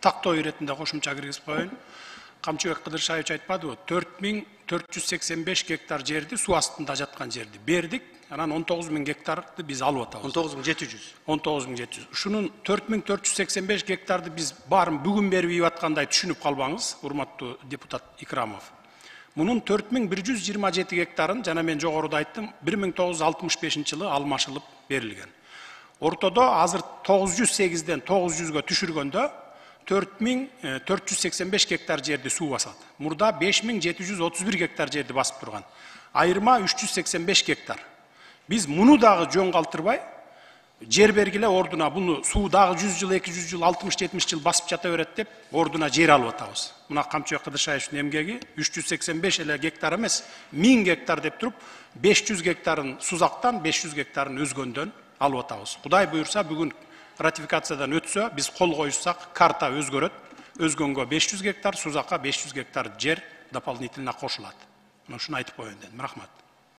тактоо иретинде кошумча киргизип коеюн. Камчыбек Кыдыршаевич айтпадыбы? 4485 гектар жерди суу астында жаткан жерди бердик. Анан 19000 гектарды биз алып атабыз. 19700. 19700. Ушунун 4485 гектарды биз баарын бүгүн берип ийип аткандай түшүнүп калбаңыз, урматтуу депутат Икрамов. Мунун 4127 гектарын, жана мен жогоруда айттым, 1965 жылы алмашылып берилген. Ортодо азыр 908ден 900гө түшүргөндө 4485 гектар жерди суу басат. Мурда 5731 гектар жерди басып турган. Айырма 385 гектар. Биз муну дагы жөн калтырбай, жер бергиле ордуна буну суу дагы 100 жыл, 200 жыл, 60-70 жыл басып жата берет деп, ордуна жер алып атабыз. Мына Камчыбек Кыдыршаевичтин эмгеги 385 эле гектар эмес, 1000 гектар деп туруп, 500 гектарын Сузактан, 500 гектарын Өзгөндөн алып атабыз. Кудай буйрса, бүгүн ратификациядан өтсө, биз кол коюшсак, карта өзгөрөт. Өзгөнгө 500 гектар, Сузакка 500 гектар жер дополнительно кошулат. Ушуну айтып коеюн дедим. Рахмат.